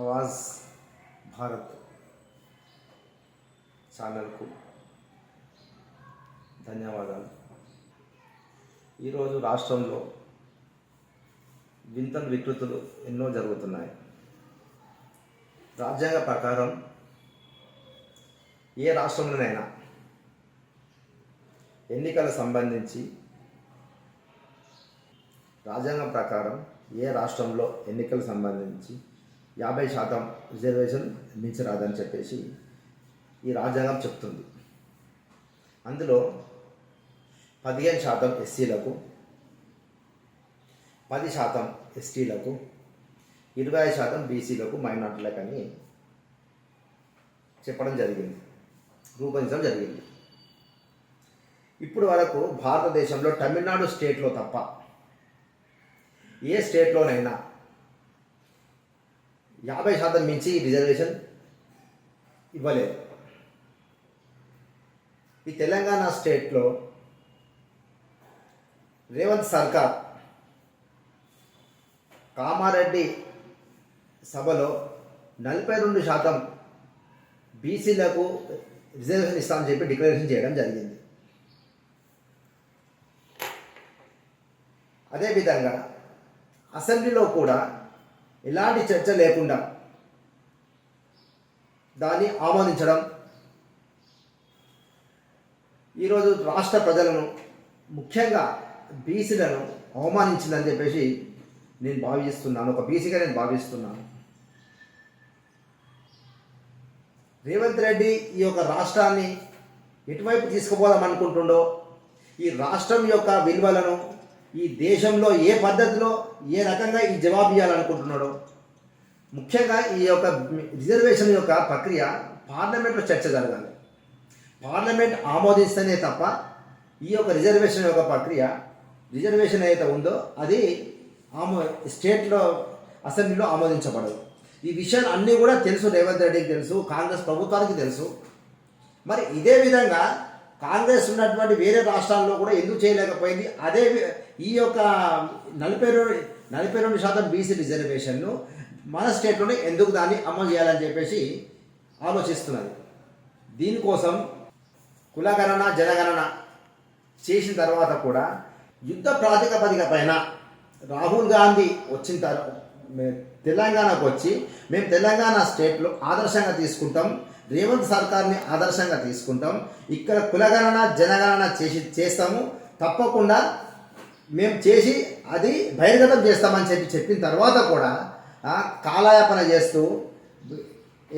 ఆవాజ్ భారత్ ఛానల్కు ధన్యవాదాలు. ఈరోజు రాష్ట్రంలో వింతలు వికృతులు ఎన్నో జరుగుతున్నాయి. రాజ్యాంగ ప్రకారం ఏ రాష్ట్రంలోనైనా ఎన్నికలకు సంబంధించి రాజ్యాంగం ప్రకారం ఏ రాష్ట్రంలో ఎన్నికలకు సంబంధించి 50% రిజర్వేషన్ మించరాదని చెప్పేసి ఈ రాజ్యాంగం చెప్తుంది. అందులో 15% ఎస్సీలకు, 10% ఎస్టీలకు, 25% బీసీలకు, మైనార్టీలకు అని చెప్పడం జరిగింది, రూపొందించడం జరిగింది. ఇప్పుడు వరకు భారతదేశంలో తమిళనాడు స్టేట్లో తప్ప ఏ స్టేట్లోనైనా 50% మించి రిజర్వేషన్ ఇవ్వలేదు. ఈ తెలంగాణ స్టేట్లో రేవంత్ సర్కార్ కామారెడ్డి సభలో 42% బీసీలకు రిజర్వేషన్ ఇస్తామని చెప్పి డిక్లరేషన్ చేయడం జరిగింది. అదేవిధంగా అసెంబ్లీలో కూడా ఎలాంటి చర్చ లేకుండా దాన్ని ఆమోదించడం ఈరోజు రాష్ట్ర ప్రజలను, ముఖ్యంగా బీసీలను అవమానించిందని చెప్పేసి నేను భావిస్తున్నాను. ఒక బీసీగా నేను భావిస్తున్నాను. రేవంత్ రెడ్డి ఈ యొక్క రాష్ట్రాన్ని ఎటువైపు తీసుకుపోదాం అనుకుంటుండో, ఈ రాష్ట్రం యొక్క విలువలను, ఈ దేశంలో ఏ పద్ధతిలో ఏ రకంగా ఈ జవాబు ఇవ్వాలనుకుంటున్నాడో, ముఖ్యంగా ఈ యొక్క రిజర్వేషన్ యొక్క ప్రక్రియ పార్లమెంట్లో చర్చ జరగాలి. పార్లమెంట్ ఆమోదిస్తేనే తప్ప ఈ యొక్క రిజర్వేషన్ యొక్క ప్రక్రియ, రిజర్వేషన్ ఏదైతే ఉందో అది స్టేట్లో అసెంబ్లీలో ఆమోదించబడదు. ఈ విషయాలు అన్నీ కూడా తెలుసు, రేవంత్ రెడ్డికి తెలుసు, కాంగ్రెస్ ప్రభుత్వానికి తెలుసు. మరి ఇదే విధంగా కాంగ్రెస్ ఉన్నటువంటి వేరే రాష్ట్రాల్లో కూడా ఎందుకు చేయలేకపోయింది? అదే ఈ యొక్క 42% బీసీ రిజర్వేషన్ను మన స్టేట్లోనే ఎందుకు దాన్ని అమలు చేయాలని చెప్పేసి ఆలోచిస్తున్నది. దీనికోసం కులగణన, జనగణన చేసిన తర్వాత కూడా యుద్ధ ప్రాతిపదిక పైన రాహుల్ గాంధీ వచ్చిన తర్వాత తెలంగాణకు వచ్చి మేము తెలంగాణ స్టేట్లో ఆదర్శంగా తీసుకుంటాం, రేవంత్ సర్కార్ని ఆదర్శంగా తీసుకుంటాం, ఇక్కడ కులగణన, జనగణన చేస్తాము, తప్పకుండా మేము చేసి అది బహిర్గతం చేస్తామని చెప్పిన తర్వాత కూడా కాలయాపన చేస్తూ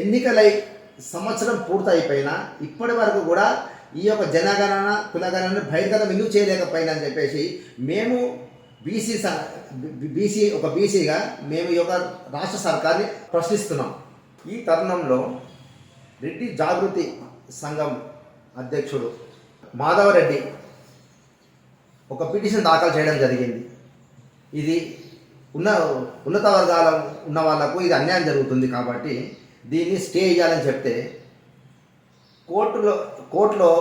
ఎన్నికలై సంవత్సరం పూర్తయిపోయినా ఇప్పటి వరకు కూడా ఈ యొక్క జనగణన, కులగణన బహిర్గతం ఎందుకు చేయలేకపోయినా అని చెప్పేసి మేము బీసీగా మేము ఈ యొక్క రాష్ట్ర సర్కార్ని ప్రశ్నిస్తున్నాం. ఈ తరుణంలో రెడ్డి జాగృతి సంఘం అధ్యక్షుడు మాధవరెడ్డి ఒక పిటిషన్ దాఖలు చేయడం జరిగింది. ఇది ఉన్నత వర్గాల ఉన్న వాళ్లకు ఇది అన్యాయం జరుగుతుంది కాబట్టి దీన్ని స్టే చేయాలని చెప్తే కోర్టులో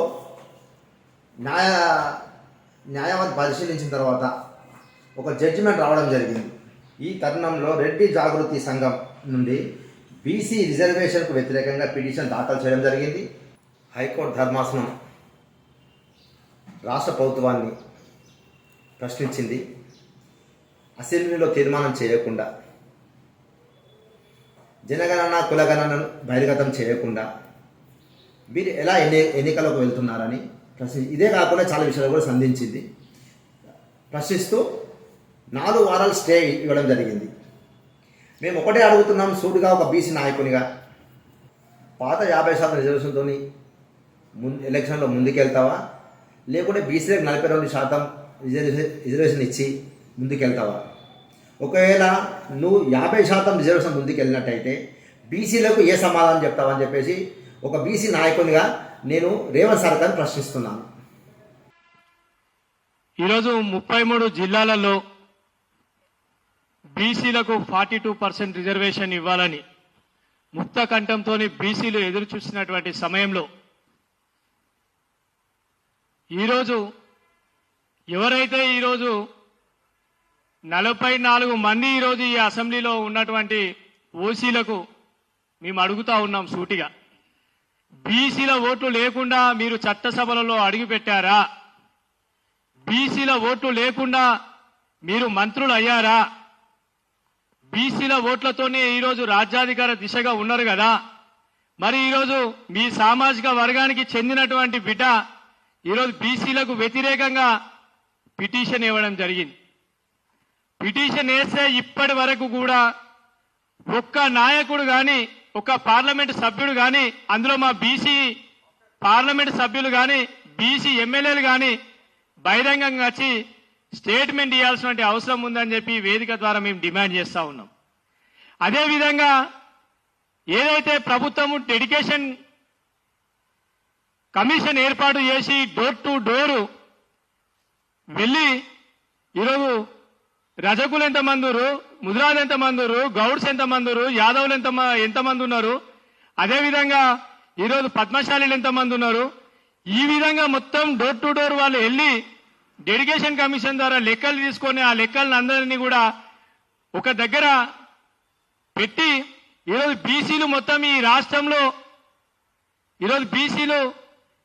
న్యాయవాది పరిశీలించిన తర్వాత ఒక జడ్జిమెంట్ రావడం జరిగింది. ఈ తరుణంలో రెడ్డి జాగృతి సంఘం నుండి బీసీ రిజర్వేషన్కు వ్యతిరేకంగా పిటిషన్ దాఖలు చేయడం జరిగింది. హైకోర్టు ధర్మాసనం రాష్ట్ర ప్రభుత్వాన్ని ప్రశ్నించింది. అసెంబ్లీలో తీర్మానం చేయకుండా, జనగణన, కులగణనను బహిర్గతం చేయకుండా వీరు ఎలా ఎన్నికలకు వెళ్తున్నారని ఇదే కాకుండా చాలా విషయాలు కూడా సంధించింది. ప్రశ్నిస్తూ 4 వారాలు స్టే ఇవ్వడం జరిగింది. మేము ఒకటే అడుగుతున్నాం, సూటిగా ఒక బీసీ నాయకునిగా, పాత 50% రిజర్వేషన్తో ఎలక్షన్లో ముందుకెళ్తావా, లేకుంటే బీసీలకు 42% రిజర్వేషన్ ఇచ్చి ముందుకెళ్తావా? ఒకవేళ నువ్వు 50% రిజర్వేషన్ ముందుకెళ్ళినట్టయితే బీసీలకు ఏ సమాధానం చెప్తావని చెప్పేసి ఒక బీసీ నాయకునిగా నేను రేవంత్ సర్కార్ని ప్రశ్నిస్తున్నాను. ఈరోజు 33 జిల్లాలలో బీసీలకు 42% రిజర్వేషన్ ఇవ్వాలని ముక్త కంఠంతో బీసీలు ఎదురు చూసినటువంటి సమయంలో ఈరోజు ఎవరైతే ఈరోజు 44 మంది ఈరోజు ఈ అసెంబ్లీలో ఉన్నటువంటి ఓసీలకు మేము అడుగుతా ఉన్నాం సూటిగా, బీసీల ఓట్లు లేకుండా మీరు చట్టసభలలో అడుగుపెట్టారా? బీసీల ఓట్లు లేకుండా మీరు మంత్రులు అయ్యారా? బీసీల ఓట్లతోనే ఈరోజు రాజ్యాధికార దిశగా ఉన్నారు కదా, మరి ఈరోజు మీ సామాజిక వర్గానికి చెందినటువంటి బిడ్డ ఈరోజు బీసీలకు వ్యతిరేకంగా పిటిషన్ ఇవ్వడం జరిగింది. పిటిషన్ వేస్తే ఇప్పటి వరకు కూడా ఒక్క నాయకుడు కానీ, ఒక్క పార్లమెంట్ సభ్యుడు కానీ, అందులో మా బీసీ పార్లమెంట్ సభ్యులు కానీ, బీసీ ఎమ్మెల్యేలు కానీ బహిరంగంగా వచ్చి స్టేట్మెంట్ ఇవ్వాల్సిన అవసరం ఉందని చెప్పి వేదిక ద్వారా మేము డిమాండ్ చేస్తా ఉన్నాం. అదేవిధంగా ఏదైతే ప్రభుత్వము డెడికేషన్ కమిషన్ ఏర్పాటు చేసి డోర్ టు డోరు వెళ్ళి ఈరోజు రజకులు ఎంతమంది ఉన్నారు, ముద్రాలు ఎంతమంది ఉన్నారు, గౌడ్స్ ఎంతమంది ఉన్నారు, యాదవులు ఎంతమంది ఉన్నారు, అదేవిధంగా ఈరోజు పద్మశాలీలు ఎంతమంది ఉన్నారు, ఈ విధంగా మొత్తం డోర్ టు డోర్ వాళ్ళు వెళ్ళి డెడికేషన్ కమిషన్ ద్వారా లెక్కలు తీసుకొని ఆ లెక్కలను అందరినీ కూడా ఒక దగ్గర పెట్టి ఈరోజు బీసీలు మొత్తం ఈ రాష్ట్రంలో ఈరోజు బీసీలు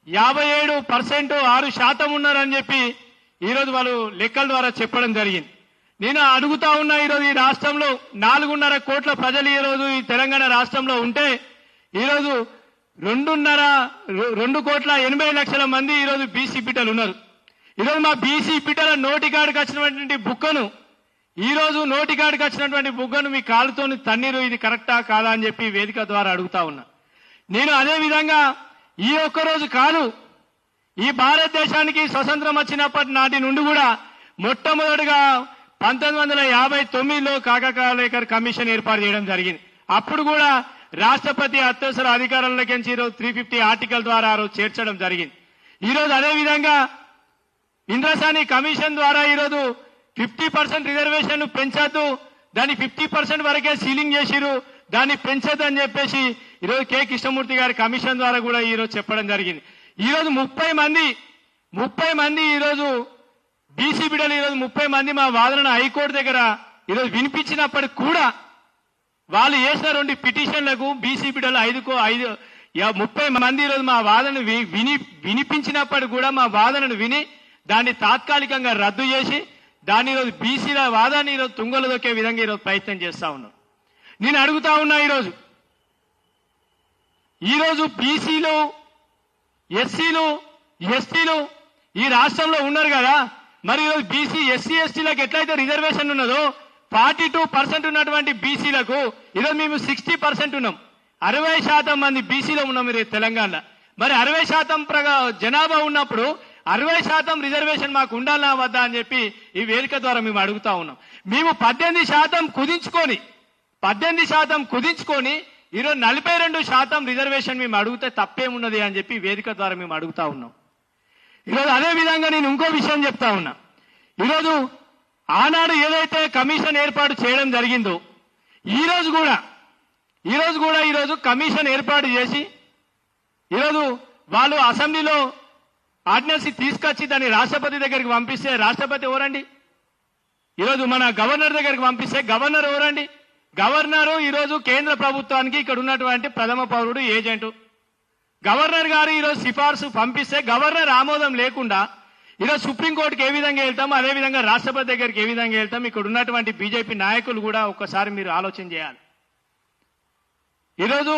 57% 6% ఉన్నారని చెప్పి ఈరోజు వాళ్ళు లెక్కల ద్వారా చెప్పడం జరిగింది. నేను అడుగుతా ఉన్నా, ఈరోజు ఈ రాష్ట్రంలో 4.5 కోట్ల ప్రజలు ఈరోజు ఈ తెలంగాణ రాష్ట్రంలో ఉంటే ఈరోజు 2,80,00,000 మంది ఈరోజు బీసీ బిడ్డలు ఉన్నారు. ఈరోజు మా బీసీ బిడ్డల నోటికాడికి వచ్చినటువంటి బుక్కను, ఈరోజు నోటికాడికి వచ్చినటువంటి బుగ్గను మీ కాలుతో తన్నీరు, ఇది కరెక్టా కాదా అని చెప్పి వేదిక ద్వారా అడుగుతా ఉన్నా. నేను అదే విధంగా ఈ ఒక్కరోజు కాదు, ఈ భారతదేశానికి స్వతంత్రం వచ్చినప్పటి నాటి నుండి కూడా మొట్టమొదటిగా 1959లో కాకకాలేకర్ కమిషన్ ఏర్పాటు చేయడం జరిగింది. అప్పుడు కూడా రాష్ట్రపతి అత్యవసర అధికారంలోకి ఈరోజు 350 ఆర్టికల్ ద్వారా ఆ రోజు చేర్చడం జరిగింది. ఈరోజు అదేవిధంగా ఇంద్రసాని కమిషన్ ద్వారా ఈరోజు 50% రిజర్వేషన్ పెంచద్దు, దాన్ని 50% వరకే సీలింగ్ చేసిరు, దాన్ని పెంచద్దు అని చెప్పేసి ఈరోజు కె కృష్ణమూర్తి గారి కమిషన్ ద్వారా కూడా ఈరోజు చెప్పడం జరిగింది. ఈరోజు 30 మంది ఈరోజు బీసీ బిడ్డలు ఈరోజు 30 మంది మా వాదనను హైకోర్టు దగ్గర ఈరోజు వినిపించినప్పటికి కూడా వాళ్ళు చేసిన 2 పిటిషన్లకు బీసీ బిడ్డలు 30 మంది ఈరోజు మా వాదనను వినిపించినప్పటికి కూడా మా వాదనను విని దాన్ని తాత్కాలికంగా రద్దు చేసి దాన్ని ఈరోజు బీసీల వాదాన్ని ఈరోజు తుంగలు దొక్కే విధంగా ఈరోజు ప్రయత్నం చేస్తా ఉన్నాం. నేను అడుగుతా ఉన్నా, ఈరోజు బీసీలు, ఎస్సీలు, ఎస్టీలు ఈ రాష్ట్రంలో ఉన్నారు కదా, మరి ఈరోజు బీసీ, ఎస్సీ, ఎస్టీలకు ఎట్లయితే రిజర్వేషన్ ఉన్నదో 42% ఉన్నటువంటి బీసీలకు ఈరోజు మేము 60% ఉన్నాం. 60% మంది బీసీలో ఉన్నాం మీరు తెలంగాణలో. మరి 60% జనాభా ఉన్నప్పుడు 60% రిజర్వేషన్ మాకు ఉండాలా వద్దా అని చెప్పి ఈ వేదిక ద్వారా మేము అడుగుతా ఉన్నాం. మేము 18% కుదించుకొని ఈరోజు 42% రిజర్వేషన్ మేము అడిగితే తప్పేమున్నది అని చెప్పి వేదిక ద్వారా మేము అడుగుతా ఉన్నాం. ఈరోజు అదే విధంగా నేను ఇంకో విషయం చెప్తా ఉన్నా. ఈరోజు ఆనాడు ఏదైతే కమిషన్ ఏర్పాటు చేయడం జరిగిందో ఈరోజు కూడా కమిషన్ ఏర్పాటు చేసి ఈరోజు వాళ్ళు అసెంబ్లీలో ఆర్డినెన్స్ తీసుకొచ్చి దాన్ని రాష్ట్రపతి దగ్గరికి పంపిస్తే రాష్ట్రపతి ఎవరండి? ఈరోజు మన గవర్నర్ దగ్గరికి పంపిస్తే గవర్నర్ ఎవరండి? గవర్నరు ఈరోజు కేంద్ర ప్రభుత్వానికి ఇక్కడ ఉన్నటువంటి ప్రథమ పౌరుడు, ఏజెంటు. గవర్నర్ గారు ఈరోజు సిఫార్సు పంపిస్తే గవర్నర్ ఆమోదం లేకుండా ఈరోజు సుప్రీంకోర్టుకి ఏ విధంగా వెళ్తామో అదేవిధంగా రాష్ట్రపతి దగ్గరికి ఏ విధంగా వెళ్తాం? ఇక్కడ ఉన్నటువంటి బీజేపీ నాయకులు కూడా ఒక్కసారి మీరు ఆలోచన చేయాలి. ఈరోజు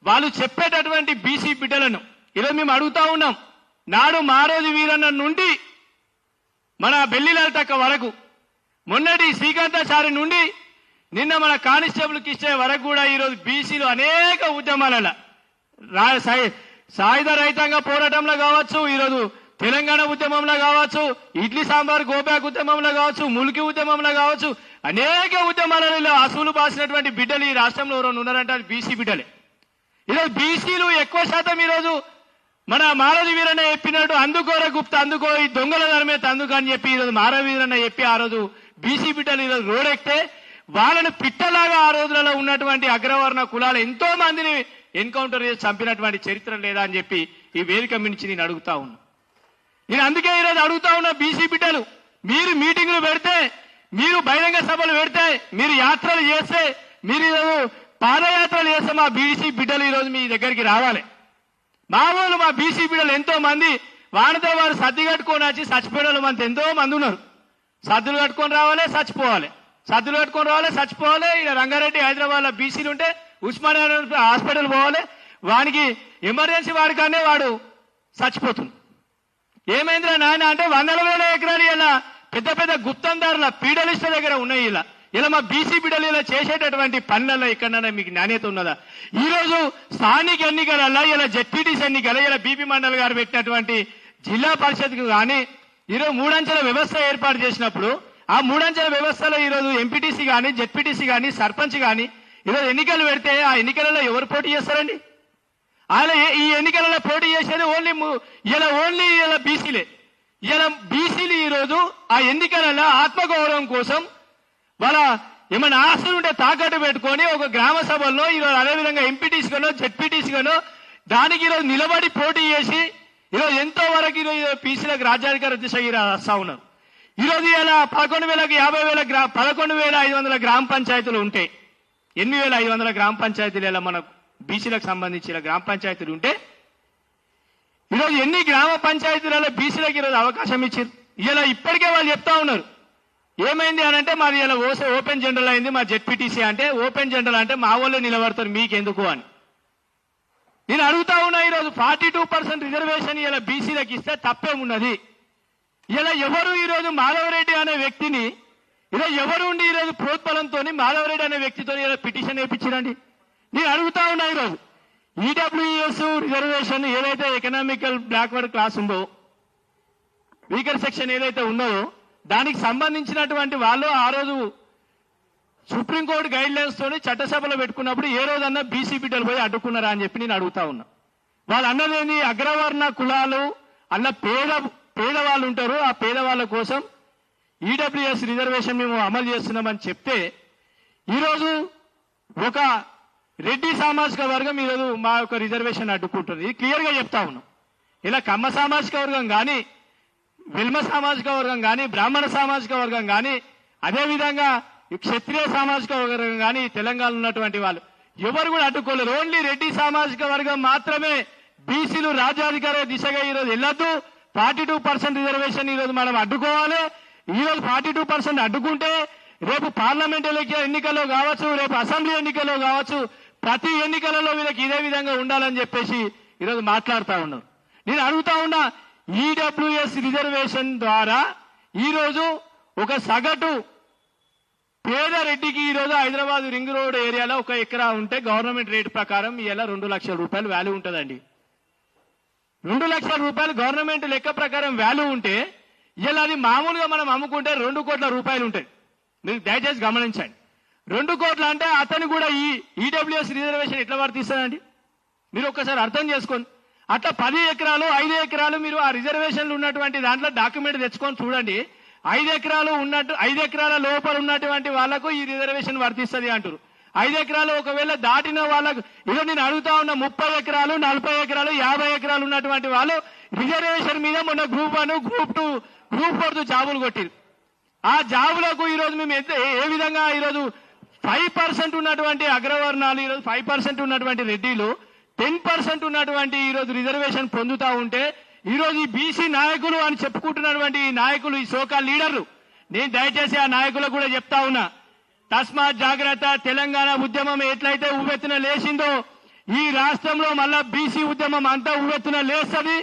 వాళ్ళు చెప్పేటటువంటి బీసీ బిడ్డలను ఈరోజు మేము అడుగుతా ఉన్నాం. నాడు మారోజు వీరన్న నుండి మన బెల్లిలాల్తక్క వరకు, మొన్నటి శ్రీకాంతాచారి నుండి నిన్న మన కానిస్టేబుల్ కిష్టే వరకు కూడా ఈరోజు బీసీలు అనేక ఉద్యమాలలో సాయుధ రైతాంగ పోరాటంలో కావచ్చు, ఈరోజు తెలంగాణ ఉద్యమంలో కావచ్చు, ఇడ్లీ సాంబార్ గోబ్యాక్ ఉద్యమంలో కావచ్చు, ములికి ఉద్యమంలో కావచ్చు, అనేక ఉద్యమాలలో అసూలు బాసినటువంటి బిడ్డలు ఈ రాష్ట్రంలో ఎవరైనా ఉన్నారంటే అది బీసీ బిడ్డలే. ఈరోజు బీసీలు ఎక్కువ శాతం ఈరోజు మన మారోజు వీరన్న చెప్పినట్టు అందుకోరా గుప్తా, అందుకో ఈ దొంగల ధర్మేత అందుకు అని చెప్పి ఈరోజు మారవ వీరన్న చెప్పి ఆ రోజు బీసీ బిడ్డలు ఈరోజు రోడెక్తే వాళ్ళని పిట్టలాగా ఆ రోజులలో ఉన్నటువంటి అగ్రవర్ణ కులాలు ఎంతో మందిని ఎన్కౌంటర్ చేసి చంపినటువంటి చరిత్ర లేదా అని చెప్పి ఈ వేదిక మించి నేను అడుగుతా ఉన్నా. నేను అందుకే ఈరోజు అడుగుతా ఉన్నా, బీసీ బిడ్డలు మీరు మీటింగులు పెడితే, మీరు బహిరంగ సభలు పెడితే, మీరు యాత్రలు చేస్తే మీరు ఈరోజు పాదయాత్రలు చేస్తే మా బీసీ బిడ్డలు ఈరోజు మీ దగ్గరికి రావాలి. మా వాళ్ళు మా బీసీ బిడ్డలు ఎంతో మంది వాడితో వారు సర్ది కట్టుకొని వచ్చి చచ్చిపోయిన వాళ్ళు మనతో ఎంతో మంది ఉన్నారు. సద్దులు కట్టుకొని రావాలి, చచ్చిపోవాలి, సద్దులు కట్టుకొని రావాలి, చచ్చిపోవాలి. ఇలా రంగారెడ్డి హైదరాబాద్లో బీసీలు ఉంటే ఉస్మానియా హాస్పిటల్ పోవాలి, వానికి ఎమర్జెన్సీ వాడికానే వాడు చచ్చిపోతుంది. ఏమైందిరా నాయన అంటే 100,000 ఎకరాలు ఇలా పెద్ద పెద్ద గుప్తందారుల పీడలిస్టుల దగ్గర ఉన్నాయి. ఇలా మా బీసీ బిడ్డలు ఇలా చేసేటటువంటి పనులలో ఎక్కడన్నా మీకు నాణ్యత ఉన్నదా? ఈ రోజు స్థానిక ఎన్నికలలో ఇలా జెడ్పీటీసీ ఎన్నికల ఇలా బీపీ మండల్ గారు పెట్టినటువంటి జిల్లా పరిషత్కు కానీ ఈరోజు 3 అంచెల వ్యవస్థ ఏర్పాటు చేసినప్పుడు ఆ 3 అంచెల వ్యవస్థలో ఈరోజు ఎంపీటీసీ కానీ జెడ్పీటీసీ కానీ సర్పంచ్ కానీ ఈరోజు ఎన్నికలు పెడితే ఆ ఎన్నికలలో ఎవరు పోటీ చేస్తారండి? ఆయన ఈ ఎన్నికలలో పోటీ చేసేది ఓన్లీ ఇలా బీసీలే. ఇలా బీసీలు ఈరోజు ఆ ఎన్నికలలో ఆత్మగౌరవం కోసం వాళ్ళ ఏమైనా ఆస్తులు ఉంటే తాకట్టు పెట్టుకొని ఒక గ్రామ సభల్లో ఈరోజు అదేవిధంగా ఎంపీటీసీ గానో జెడ్పీటీసీ గానో దానికి ఈరోజు నిలబడి పోటీ చేసి ఈరోజు ఎంతో వరకు ఈరోజు బీసీలకు రాజ్యాధికార దిశగా వస్తా ఉన్నారు. ఈరోజు ఇలా 11,500 గ్రామ పంచాయతీలు ఉంటాయి. 8,500 గ్రామ పంచాయతీలు ఇలా మన బీసీలకు సంబంధించిన గ్రామ పంచాయతీలు ఉంటే ఈరోజు ఎన్ని గ్రామ పంచాయతీలలో బీసీలకు ఈరోజు అవకాశం ఇచ్చారు. ఇలా ఇప్పటికే వాళ్ళు చెప్తా ఉన్నారు ఏమైంది అని అంటే మాది ఇలా ఓపెన్ జనరల్ అయింది మా జెడ్పీటీసీ అంటే ఓపెన్ జనరల్ అంటే మా వాళ్ళు నిలబడతారు మీకెందుకు అని నేను అడుగుతా ఉన్నా. ఈరోజు 42% రిజర్వేషన్ ఇలా బీసీలకు ఇస్తే తప్పేమున్నది? ఇలా ఎవరు ఈరోజు మాధవరెడ్డి అనే వ్యక్తిని ఈరోజు ఎవరు ఉండి ఈరోజు ప్రోత్బలంతో మాధవరెడ్డి అనే వ్యక్తితో ఇలా పిటిషన్ వేయించారండి? నేను అడుగుతా ఉన్నా. ఈరోజు ఈడబ్ల్యూఎస్ రిజర్వేషన్ ఏదైతే ఎకనామికల్ బ్యాక్వర్డ్ క్లాస్ ఉందో వీకర్ సెక్షన్ ఏదైతే ఉన్నదో దానికి సంబంధించినటువంటి వాళ్ళు ఆ రోజు సుప్రీంకోర్టు గైడ్ లైన్స్ తోని చట్టసభలో పెట్టుకున్నప్పుడు ఏ రోజన్నా బీసీ బిడ్డలు పోయి అడ్డుకున్నారా అని చెప్పి నేను అడుగుతా ఉన్నా. వాళ్ళు అన్నదేంది అగ్రవర్ణ కులాలు అన్న పేదవాళ్ళు ఉంటారు, ఆ పేదవాళ్ళ కోసం ఈడబ్ల్యూఎస్ రిజర్వేషన్ మేము అమలు చేస్తున్నామని చెప్తే ఈరోజు ఒక రెడ్డి సామాజిక వర్గం ఈరోజు మా యొక్క రిజర్వేషన్ అడ్డుకుంటుంది. ఇది క్లియర్ గా చెప్తా ఉన్నాం. ఇలా కమ్మ సామాజిక వర్గం కానీ వెల్మ సామాజిక వర్గం కానీ బ్రాహ్మణ సామాజిక వర్గం కానీ అదేవిధంగా క్షత్రియ సామాజిక వర్గం కానీ తెలంగాణలో ఉన్నటువంటి వాళ్ళు ఎవరు కూడా అడ్డుకోలేరు. ఓన్లీ రెడ్డి సామాజిక వర్గం మాత్రమే బీసీలు రాజ్యాధికార దిశగా ఈరోజు వెళ్ళొద్దు. 42% రిజర్వేషన్ ఈరోజు మనం అడ్డుకోవాలి. ఈరోజు 42% అడ్డుకుంటే రేపు పార్లమెంట్ ఎన్నికల్లో కావచ్చు, రేపు అసెంబ్లీ ఎన్నికల్లో కావచ్చు, ప్రతి ఎన్నికలలో వీళ్ళకి ఇదే విధంగా ఉండాలని చెప్పేసి ఈరోజు మాట్లాడుతూ ఉన్నారు. నేను అడుగుతా ఉన్నా ఈడబ్ల్యూఎస్ రిజర్వేషన్ ద్వారా ఈరోజు ఒక సగటు పేద రెడ్డికి ఈరోజు హైదరాబాద్ రింగ్ రోడ్ ఏరియాలో 1 ఎకరా ఉంటే గవర్నమెంట్ రేట్ ప్రకారం ఇలా 2 లక్షల రూపాయలు వాల్యూ ఉంటుందండి. 2 లక్షల రూపాయలు గవర్నమెంట్ లెక్క ప్రకారం వాల్యూ ఉంటే ఇలా అది మామూలుగా మనం అమ్ముకుంటే 2 కోట్ల రూపాయలు ఉంటాయి. మీరు దయచేసి గమనించండి. 2 కోట్ల అంటే అతను కూడా ఈ ఈడబ్ల్యూఎస్ రిజర్వేషన్ ఎట్లా వర్తిస్తుందండి మీరు ఒక్కసారి అర్థం చేసుకోండి. అట్లా 10 ఎకరాలు 5 ఎకరాలు మీరు ఆ రిజర్వేషన్లు ఉన్నటువంటి దాంట్లో డాక్యుమెంట్ తెచ్చుకొని చూడండి. 5 ఎకరాలు ఉన్నట్టు 5 ఎకరాల లోపల ఉన్నటువంటి వాళ్లకు ఈ రిజర్వేషన్ వర్తిస్తుంది అంటారు. 5 ఎకరాలు ఒకవేళ దాటిన వాళ్ళకు ఇదో నేను అడుగుతా ఉన్న 30 ఎకరాలు 40 ఎకరాలు 50 ఎకరాలు ఉన్నటువంటి వాళ్ళు రిజర్వేషన్ మీద మొన్న గ్రూప్ 1 గ్రూప్ 2 గ్రూప్ 4 జాబులు కొట్టిరు. ఆ జాబులకు ఈరోజు మేము ఏ విధంగా ఈరోజు 5% ఉన్నటువంటి అగ్రవర్ణాలు ఈరోజు 5% ఉన్నటువంటి రెడ్డిలు 10% ఉన్నటువంటి ఈరోజు రిజర్వేషన్ పొందుతా ఉంటే ఈరోజు ఈ బీసీ నాయకులు అని చెప్పుకుంటున్నటువంటి ఈ నాయకులు ఈ సోకాల్ లీడర్లు నేను దయచేసి ఆ నాయకులకు కూడా చెప్తా ఉన్నా తస్మాత్ జాగ్రత్త. తెలంగాణ ఉద్యమం ఎట్లయితే ఉవ్వెత్తున లేచిందో ఈ రాష్ట్రంలో మళ్ళా బీసీ ఉద్యమం అంతా ఉవ్వెత్తున లేస్తుంది.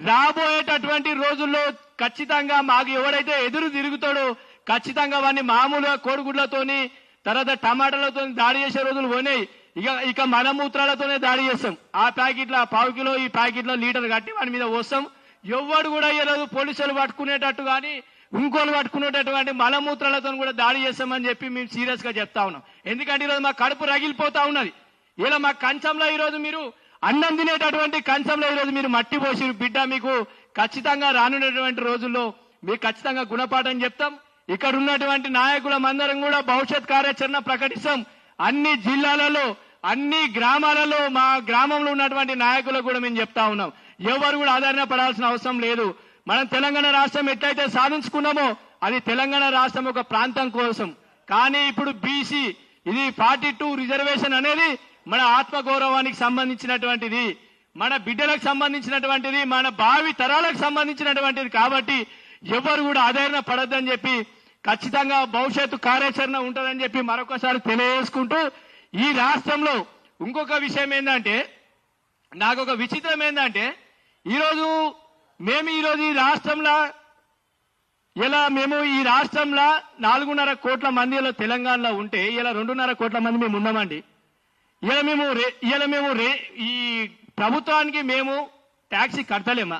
రాబోయేటటువంటి రోజుల్లో ఖచ్చితంగా మాకు ఎవరైతే ఎదురు తిరుగుతాడో ఖచ్చితంగా వాడిని మామూలుగా కోడిగుడ్లతోని తర్వాత టమాటాలతో దాడి చేసే రోజులు పోయినాయి. ఇక మలమూత్రాలతోనే దాడి చేస్తాం. ఆ ప్యాకెట్లో 1/2 కిలో ఈ ప్యాకెట్లో లీటర్ కట్టి వాడి మీద వస్తాం. ఎవ్వడు కూడా ఈరోజు పోలీసులు పట్టుకునేటట్టు కానీ ఇంకోళ్ళు పట్టుకునేటటువంటి మలమూత్రాలతో కూడా దాడి చేస్తామని చెప్పి మేము సీరియస్ గా చెప్తా ఉన్నాం. ఎందుకంటే ఈరోజు మా కడుపు రగిలిపోతా ఉన్నది. ఇలా మా కంచంలో ఈరోజు మీరు అన్నం తినేటటువంటి కంచంలో ఈరోజు మీరు మట్టి పోసి బిడ్డ మీకు ఖచ్చితంగా రానున్నటువంటి రోజుల్లో మీకు ఖచ్చితంగా గుణపాఠం చెప్తాం. ఇక్కడ ఉన్నటువంటి నాయకులమందరం కూడా భవిష్యత్ కార్యాచరణ ప్రకటిస్తాం. అన్ని జిల్లాలలో అన్ని గ్రామాలలో మా గ్రామంలో ఉన్నటువంటి నాయకులకు కూడా మేము చెప్తా ఉన్నాం ఎవరు కూడా ఆదరణ పడాల్సిన అవసరం లేదు. మనం తెలంగాణ రాష్ట్రం ఎట్లయితే సాధించుకున్నామో అది తెలంగాణ రాష్ట్రం ఒక ప్రాంతం కోసం. కానీ ఇప్పుడు బీసీ ఇది 42 రిజర్వేషన్ అనేది మన ఆత్మగౌరవానికి సంబంధించినటువంటిది, మన బిడ్డలకు సంబంధించినటువంటిది, మన భావి తరాలకు సంబంధించినటువంటిది. కాబట్టి ఎవరు కూడా ఆదరణ పడొద్దని చెప్పి ఖచ్చితంగా భవిష్యత్తు కార్యాచరణ ఉంటుందని చెప్పి మరొకసారి తెలియజేసుకుంటూ, ఈ రాష్ట్రంలో ఇంకొక విషయం ఏంటంటే, నాకు ఒక విచిత్రం ఏంటంటే, ఈరోజు ఈ రాష్ట్రంలో మేము ఈ రాష్ట్రంలో 4.5 కోట్ల మంది ఇలా తెలంగాణలో ఉంటే ఇలా 2.5 కోట్ల మంది మేము ఉన్నామండి. ఈ ప్రభుత్వానికి మేము ట్యాక్సీ కడతలేమా,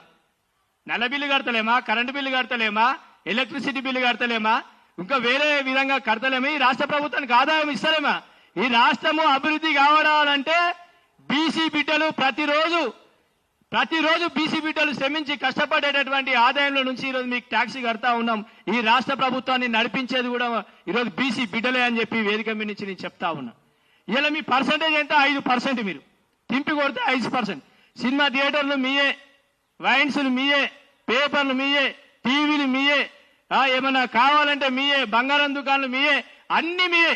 నల్ల బిల్లు కడతలేమా, కరెంటు బిల్లు కడతలేమా, ఎలక్ట్రిసిటీ బిల్లు కడతలేమా, ఇంకా వేరే విధంగా కడతలేమా? ఈ రాష్ట్ర ప్రభుత్వానికి ఆదాయం ఇస్తలేమా? ఈ రాష్ట్రము అభివృద్ధి కావడాలంటే బీసీ బిడ్డలు ప్రతిరోజు బీసీ బిడ్డలు శ్రమించి కష్టపడేటటువంటి ఆదాయంలో నుంచి ఈరోజు మీకు ట్యాక్సీ కడతా ఉన్నాం. ఈ రాష్ట్ర ప్రభుత్వాన్ని నడిపించేది కూడా ఈరోజు బీసీ బిడ్డలే అని చెప్పి వేదిక మీద నుంచి నేను చెప్తా ఉన్నా. ఇలా మీ పర్సంటేజ్ ఎంత? 5%. మీరు తింపి కొడితే 5%. సినిమా థియేటర్లు మీయే, వైన్స్లు మీయే, పేపర్లు మీయే, టీవీలు మీయే, ఏమన్నా కావాలంటే మీయే, బంగారం దుకాణాలు మీయే, అన్ని మీయే.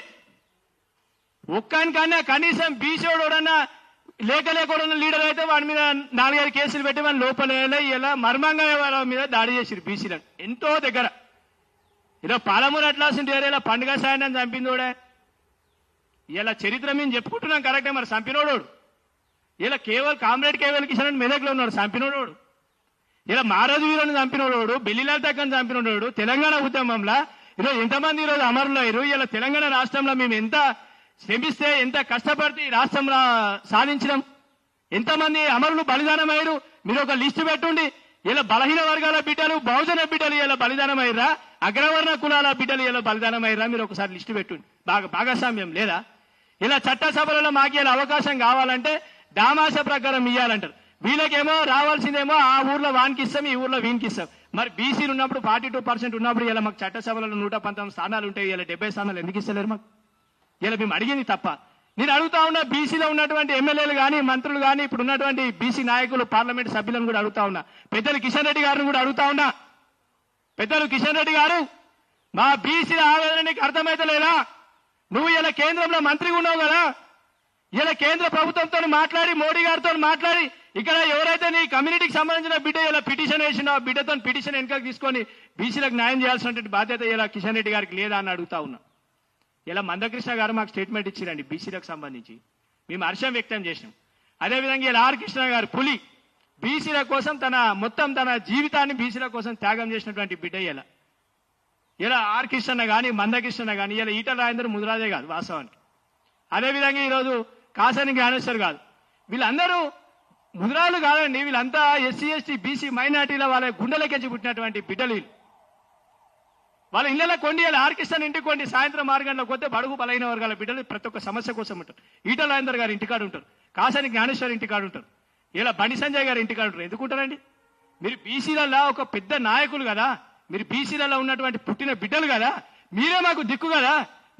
ఒక్కనికన్నా కనీసం బీసీడన్నా లేకపోవడం లీడర్ అయితే వాడి మీద 4-5 కేసులు పెట్టి వాడిని లోపల ఇలా మర్మంగా వాళ్ళ మీద దాడి చేసిరు బీసీలను ఎంతో దగ్గర. ఇలా పాలమూరు అట్లాసింటి ఏరియాలో పండుగ సాయంత్రం చంపిందోడే. ఇలా చరిత్ర మేము చెప్పుకుంటున్నాం కరెక్టే, మరి చంపినోడు ఇలా కామ్రేడ్ కేవల్ కిషన్ అని మెదక్లో ఉన్నాడు చంపినోడు. ఇలా మహారాజు వీరుని చంపినోడు, బెల్లిలాల్ తక్కని చంపినోడు. తెలంగాణ ఉద్యమంలో ఈరోజు ఎంతమంది ఈరోజు అమరులు అయ్యారు. ఇలా తెలంగాణ రాష్ట్రంలో మేము ఎంత శ్రమిస్తే, ఎంత కష్టపడితే ఈ రాష్ట్రంలో సాధించడం, ఎంతమంది అమరులు బలిదానం అయ్యారు మీరు ఒక లిస్టు పెట్టుండి. ఇలా బలహీన వర్గాల బిడ్డలు, బహుజన బిడ్డలు ఇలా బలిదానం అయ్యారా, అగ్రవర్ణ కులాల బిడ్డలు ఇలా బలిదానం అయ్యారా, మీరు ఒకసారి లిస్టు పెట్టుండి. భాగస్వామ్యం లేదా? ఇలా చట్టసభలలో మాకు ఇలా అవకాశం కావాలంటే దామాష ప్రకారం ఇవ్వాలంటారు. వీళ్ళకేమో రావాల్సిందేమో ఆ ఊర్లో వానికి ఇస్తాం, ఈ ఊర్లో వీనికి ఇస్తాం. మరి బీసీలు ఉన్నప్పుడు 42% ఉన్నప్పుడు ఇలా మాకు చట్టసభలలో 119 స్థానాలు ఉంటాయి, ఇలా 70 స్థానాలు ఎందుకు ఇస్తలేరు మాకు? ఇలా మేము అడిగింది తప్ప. నేను అడుగుతా ఉన్నా, బీసీలో ఉన్నటువంటి ఎమ్మెల్యేలు కానీ, మంత్రులు కానీ, ఇప్పుడు ఉన్నటువంటి బీసీ నాయకులు, పార్లమెంట్ సభ్యులను కూడా అడుగుతా ఉన్నా, పెద్దలు కిషన్ రెడ్డి గారిని కూడా అడుగుతా ఉన్నా. పెద్దలు కిషన్ రెడ్డి గారు, మా బీసీల ఆవేదన నీకు అర్థమైతలేదా? నువ్వు ఇలా కేంద్రంలో మంత్రిగా ఉన్నావు కదా, ఇలా కేంద్ర ప్రభుత్వంతో మాట్లాడి, మోడీ గారితో మాట్లాడి, ఇక్కడ ఎవరైతే నీ కమ్యూనిటీకి సంబంధించిన బిడ్డ ఇలా పిటిషన్ వేసిన బిడ్డతో పిటిషన్ వెనకకు తీసుకొని బీసీలకు న్యాయం చేయాల్సినటువంటి బాధ్యత ఇలా కిషన్ రెడ్డి గారికి లేదా అని అడుగుతా ఉన్నా. ఇలా మందకృష్ణ గారు మాకు స్టేట్మెంట్ ఇచ్చిరండి బీసీలకు సంబంధించి, మేము హర్షం వ్యక్తం చేసినాం. అదేవిధంగా ఇలా ఆర్ కృష్ణ గారు పులి, బీసీల కోసం మొత్తం తన జీవితాన్ని బీసీల కోసం త్యాగం చేసినటువంటి బిడ్డ ఇలా ఆర్ కృష్ణ కానీ, మందకృష్ణ కానీ, ఇలా ఈటల రాజేందర్ ముదిరాజే కాదు వాస్తవానికి. అదేవిధంగా ఈరోజు కాసాని జ్ఞానేశ్వర్ కాదు, వీళ్ళందరూ ముదిరాలు కాదండి. వీళ్ళంతా ఎస్సీ ఎస్టీ బీసీ మైనార్టీల వాళ్ళ గుండెలకెంచి పుట్టినటువంటి బిడ్డలు. వాళ్ళ ఇళ్లలో కొండి, ఇలా ఆర్కిస్తాన్ ఇంటికి కొండి, సాయంత్రం 6 గంటలకు పోతే బడుగు బలైన వర్గాల బిడ్డలు ప్రతి ఒక్క సమస్య కోసం ఉంటారు. ఈటల రాజేందర్ గారు ఇంటికాడు ఉంటారు, కాసాని జ్ఞానేశ్వర్ ఇంటికాడు ఉంటారు, ఇలా బండి సంజయ్ గారు ఇంటికాడు ఉంటారు. ఎందుకుంటారండి? మీరు బీసీలలో ఒక పెద్ద నాయకులు కదా, మీరు బీసీలలో ఉన్నటువంటి పుట్టిన బిడ్డలు కదా, మీరే మాకు దిక్కు కదా.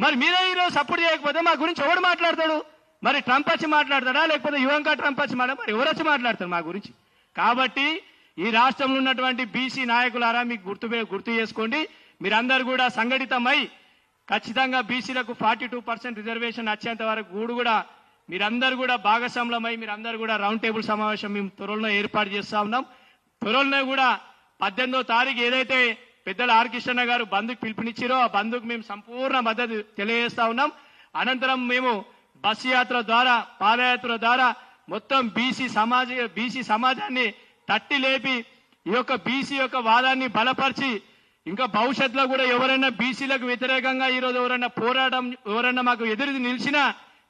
మరి మీరే ఈరోజు సపోర్ట్ చేయకపోతే మా గురించి ఎవడు మాట్లాడతాడు? మరి ట్రంప్ వచ్చి మాట్లాడతాడా, లేకపోతే యువంకా ట్రంప్ వచ్చి మరి ఎవరు వచ్చి మాట్లాడతారు మా గురించి? కాబట్టి ఈ రాష్ట్రంలో ఉన్నటువంటి బీసీ నాయకులారా, మీకు గుర్తు చేసుకోండి. మీరందరూ కూడా సంఘటితమై ఖచ్చితంగా బీసీలకు 42% రిజర్వేషన్ వచ్చేంత వరకు కూడా మీరందరూ కూడా భాగస్వాములమై మీరందరూ కూడా రౌండ్ టేబుల్ సమావేశం మేము త్వరలో ఏర్పాటు చేస్తా ఉన్నాం. త్వరలో కూడా 18వ తారీఖు ఏదైతే పెద్దల ఆర్ కృష్ణ గారు బంధుకు పిలుపునిచ్చారో ఆ బంధుకు మేము సంపూర్ణ మద్దతు తెలియజేస్తా ఉన్నాం. అనంతరం మేము బస్సు యాత్ర ద్వారా, పాదయాత్ర ద్వారా మొత్తం బీసీ సమాజాన్ని తట్టి లేపి ఈ యొక్క బీసీ యొక్క వాదాన్ని బలపరిచి, ఇంకా భవిష్యత్తులో కూడా ఎవరైనా బీసీలకు వ్యతిరేకంగా ఈరోజు ఎవరైనా మాకు ఎదురు నిలిచినా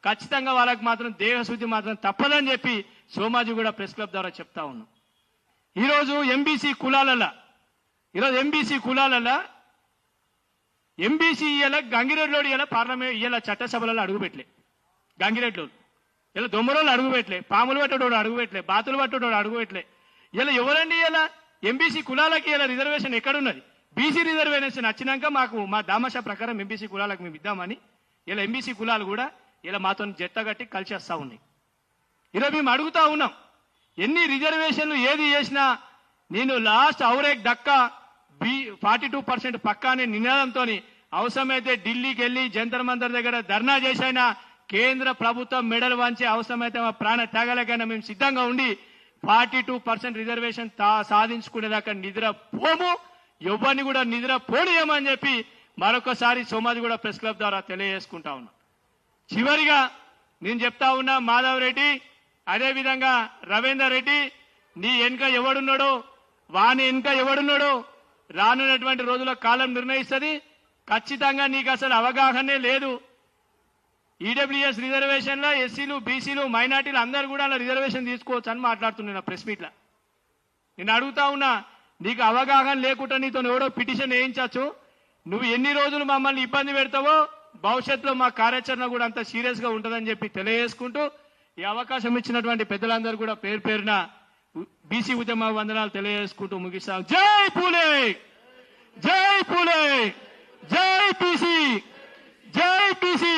ఖచ్చితంగా వాళ్ళకి మాత్రం దేహశుద్ధి మాత్రం తప్పదని చెప్పి సోమాజీ కూడా ప్రెస్ క్లబ్ ద్వారా చెప్తా ఉన్నాం. ఈరోజు ఎంబీసీ కులాలలో ఎంబీసీ ఇలా గంగిరెడ్లోడు ఇలా పార్లమెంట్ ఇలా చట్టసభలలో అడుగుపెట్టలే. గంగిరెడ్లోడు ఇలా దొమ్మరోళ్ళు అడుగుపెట్టలే, పాములు పట్టడోడు అడుగుపెట్టలే, బాతులు పట్టడోడు అడుగుపెట్టలే. ఇలా ఎవరండి ఇలా ఎంబీసీ కులాలకి ఇలా రిజర్వేషన్ ఎక్కడున్నది? బీసీ రిజర్వేషన్ వచ్చినాక మా దామాషా ప్రకారం ఎంబీసీ కులాలకు మేము ఇద్దామని ఇలా ఎంబీసీ కులాలు కూడా ఇలా మాతో జట్టగట్టి కలిసేస్తా ఉన్నాయి. ఇలా మేము అడుగుతా ఉన్నాం, ఎన్ని రిజర్వేషన్లు ఏది చేసినా నేను లాస్ట్ ఔరేక్ దక్కా 42% పక్కా అనే నినాదంతో అవసరమైతే ఢిల్లీకి వెళ్లి జంతర్ మంతర్ దగ్గర ధర్నా చేసైనా కేంద్ర ప్రభుత్వం మెడలు వంచి అవసరమైతే మా ప్రాణ త్యాగాలకైనా మేము సిద్ధంగా ఉండి 42% రిజర్వేషన్ సాధించుకునేదాకా నిద్ర పోము, ఎవరిని కూడా నిద్ర పోనీయమని చెప్పి మరొకసారి సోమాజి కూడా ప్రెస్ క్లబ్ ద్వారా తెలియజేసుకుంటా ఉన్నా. చివరిగా నేను చెప్తా ఉన్నా, మాధవ్ రెడ్డి అదేవిధంగా రవీందర్ రెడ్డి, నీ వెనుక ఎవడున్నాడో వాని వెనుక ఎవడున్నాడో రానున్నటువంటి రోజుల కాలం నిర్ణయిస్తుంది. ఖచ్చితంగా నీకు అసలు అవగాహనే లేదు. ఈడబ్ల్యూఎస్ రిజర్వేషన్లో ఎస్సీలు, బీసీలు, మైనార్టీలు అందరూ కూడా అలా రిజర్వేషన్ తీసుకోవచ్చు అని మాట్లాడుతున్నా ప్రెస్ మీట్లో. నేను అడుగుతా ఉన్నా, నీకు అవగాహన లేకుండా నీతో ఎవడో పిటిషన్ వేయించవచ్చు. నువ్వు ఎన్ని రోజులు మమ్మల్ని ఇబ్బంది పెడతావో భవిష్యత్తులో మా కార్యాచరణ కూడా అంత సీరియస్ గా ఉంటుందని చెప్పి తెలియజేసుకుంటూ ఈ అవకాశం ఇచ్చినటువంటి పెద్దలందరూ కూడా పేరు పేరున బీసీ ఉద్యమ వందనాలు తెలియజేసుకుంటూ ముగిస్తాం. జై పూలే, జై పూలే, జై బీసీ, జై బీసీ.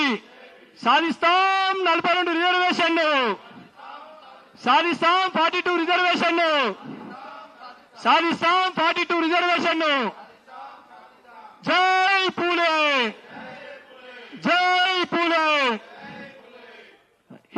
సాధిస్తాం 42 రిజర్వేషన్లు, సాధిస్తాం 42 రిజర్వేషన్లు, సాధిస్తాం 42 రిజర్వేషన్లు. జై పూలే.